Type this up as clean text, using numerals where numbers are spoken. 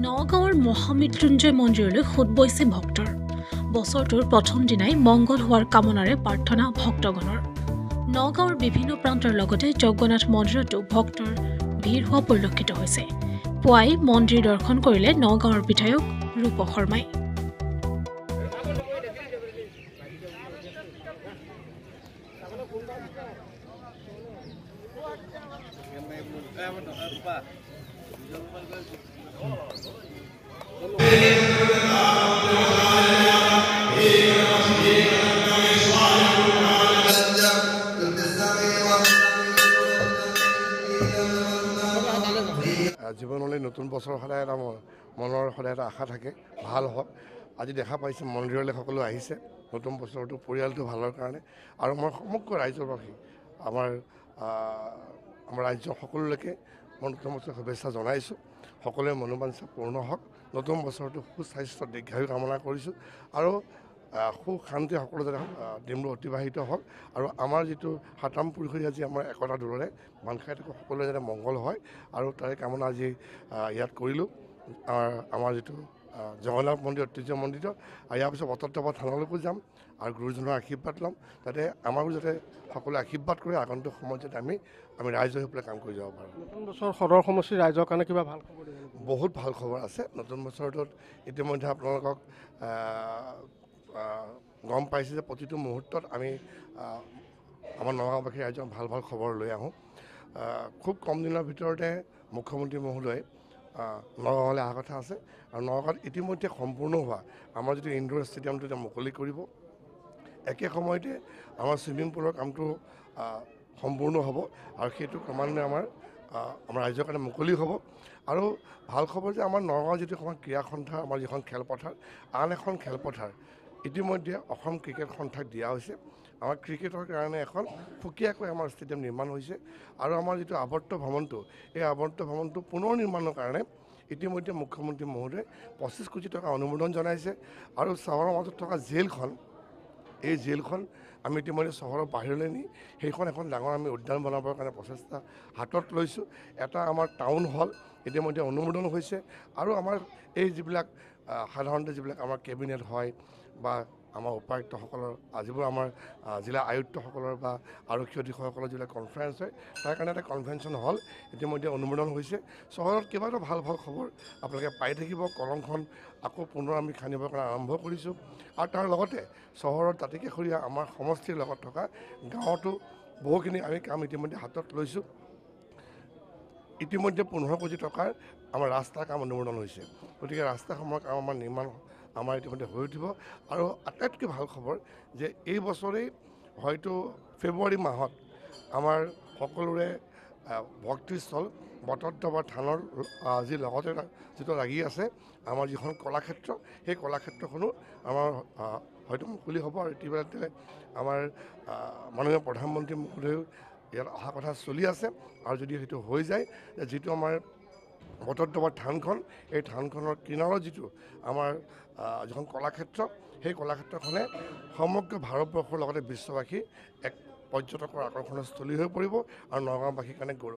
নগাঁৱৰ মহামৃত্যুঞ্জয় মন্দিৰলৈ সোঁত বৈছে ভক্তৰ। বছৰটোৰ প্ৰথম দিনাই মংগল হোৱাৰ কামনাৰে প্ৰাৰ্থনা ভক্তগণৰ। নগাঁৱৰ বিভিন্ন প্ৰান্তৰ লগতে জগন্নাথ মন্দিৰতো ভক্তৰ ভিৰ হোৱা পৰিলক্ষিত হৈছে। পুৱাই মন্দিৰ দৰ্শন কৰিলে নগাঁৱৰ বিধায়ক ৰূপ শৰ্মাই। জীৱনলৈ নতুন বছৰ সদায় এটা মনৰ সদায় এটা আশা থাকে, ভাল হওক। আজি দেখা পাইছে মন্দিৰলৈ সকলো আহিছে নতুন বছৰটো পৰিয়ালটো ভালৰ কাৰণে, আৰু মই সমগ্ৰ ৰাজ্যবাসী আমাৰ ৰাজ্যৰ সকলোলৈকে মই নতুন বছৰ শুভেচ্ছা জনাইছোঁ। সকলোৰে মনোবাঞ্ছা পূৰ্ণ হওক, নতুন বছৰটো সুস্বাস্থ্য দীৰ্ঘায়ু কামনা কৰিছোঁ, আৰু সুখ শান্তি সকলো যাতে দিনবোৰ অতিবাহিত হওক, আৰু আমাৰ যিটো সাতাম পুৰুষী আজি আমাৰ একতা দূৰৰে বান্ধ খাই থাকোঁ, সকলোৱে যাতে মংগল হয়, আৰু তাৰে কামনা আজি ইয়াত কৰিলোঁ। আমাৰ যিটো জগন্নাথ মন্দিৰ ঐতিহ্য মন্দিৰ, ইয়াৰ পিছত অতত্ৰপা থানলৈকো যাম আৰু গুৰুজনৰ আশীৰ্বাদ ল'ম, যাতে আমাৰো যাতে সকলোৱে আশীৰ্বাদ কৰে, আগন্তুক সময়ত যাতে আমি ৰাইজ হৈ পেলাই কাম কৰি যাব পাৰোঁ। নতুন বছৰ সদৰ সমষ্টিৰ ৰাইজৰ কাৰণে কিবা ভাল খবৰ দিব? বহুত ভাল খবৰ আছে। নতুন বছৰটোত ইতিমধ্যে আপোনালোকক গম পাইছে যে প্ৰতিটো মুহূৰ্তত আমি আমাৰ নগাঁওবাসী ৰাইজক ভাল ভাল খবৰ লৈ আহোঁ। খুব কম দিনৰ ভিতৰতে মুখ্যমন্ত্ৰী মহোদয় নগাঁৱলৈ অহা কথা আছে, আৰু নগাঁৱত ইতিমধ্যে সম্পূৰ্ণ হোৱা আমাৰ যিটো ইনডোৰ ষ্টেডিয়ামটো এতিয়া মুকলি কৰিব। একে সময়তে আমাৰ ছুইমিং পুলৰ কামটো সম্পূৰ্ণ হ'ব, আৰু সেইটো ক্ৰমান্বয়ে আমাৰ ৰাজ্যৰ কাৰণে মুকলি হ'ব। আৰু ভাল খবৰ যে আমাৰ নগাঁৱৰ যিটো এখন ক্ৰীড়া সন্থা, আমাৰ যিখন খেলপথাৰ, আন এখন খেলপথাৰ ইতিমধ্যে অসম ক্ৰিকেট সন্থাক দিয়া হৈছে। আমাৰ ক্ৰিকেটৰ কাৰণে এখন সুকীয়াকৈ আমাৰ ষ্টেডিয়াম নিৰ্মাণ হৈছে, আৰু আমাৰ যিটো আৱৰ্ত ভৱনটো, এই আৱৰ্ত ভৱনটো পুনৰ নিৰ্মাণৰ কাৰণে ইতিমধ্যে মুখ্যমন্ত্ৰী মহোদয়ে 25 কোটি টকা অনুমোদন জনাইছে। আৰু চহৰৰ মাজত থকা জেলখন, এই জেলখন আমি ইতিমধ্যে চহৰৰ বাহিৰলৈ নি সেইখন এখন ডাঙৰ আমি উদ্যান বনাবৰ কাৰণে প্ৰচেষ্টা হাতত লৈছোঁ। এটা আমাৰ টাউন হল ইতিমধ্যে অনুমোদন হৈছে, আৰু আমাৰ এই যিবিলাক সাধাৰণতে যিবিলাক আমাৰ কেবিনেট হয় বা আমাৰ উপায়ুক্তসকলৰ, যিবোৰ আমাৰ জিলা আয়ুক্তসকলৰ বা আৰক্ষী অধীক্ষকসকলৰ যিবিলাক কনফাৰেঞ্চ হয়, তাৰ কাৰণে এটা কনভেনশ্যন হল ইতিমধ্যে অনুমোদন হৈছে। চহৰত কিবা এটা ভাল ভাল খবৰ আপোনালোকে পাই থাকিব। কলংখন আকৌ পুনৰ আমি খান্দিবৰ কাৰণে আৰম্ভ কৰিছোঁ, আৰু তাৰ লগতে চহৰৰ দাঁতিকাষৰীয়া আমাৰ সমষ্টিৰ লগত থকা গাঁৱতো বহুখিনি আমি কাম ইতিমধ্যে হাতত লৈছোঁ। ইতিমধ্যে 15 কোটি টকাৰ আমাৰ ৰাস্তাৰ কাম অনুমোদন হৈছে, গতিকে ৰাস্তাসমূহৰ কাম আমাৰ নিৰ্মাণ ইতিমধ্যে হৈ উঠিব। আৰু আটাইতকৈ ভাল খবৰ যে এই বছৰেই হয়তো ফেব্ৰুৱাৰী মাহত আমাৰ সকলোৰে ভক্তিস্থল অতত্ৰপা থানৰ যি লগতে যিটো লাগি আছে আমাৰ যিখন কলাক্ষেত্ৰ, সেই কলাক্ষেত্ৰখনো আমাৰ হয়তো মুকলি হ'ব। আৰু ইতিমধ্যে আমাৰ মাননীয় প্ৰধানমন্ত্ৰী মহোদয়েও ইয়াত অহা কথা চলি আছে, আৰু যদি সেইটো হৈ যায়, যিটো আমাৰ অতত্ৰপা থানখন, এই থানখনৰ কিনাৰত যিটো আমাৰ যিখন কলাক্ষেত্ৰ, সেই কলাক্ষেত্ৰখনে সমগ্ৰ ভাৰতবৰ্ষৰ লগতে বিশ্ববাসী এক পৰ্যটকৰ আকৰ্ষণৰ স্থলী হৈ পৰিব, আৰু নগাঁওবাসীৰ কাৰণে গৌৰৱ।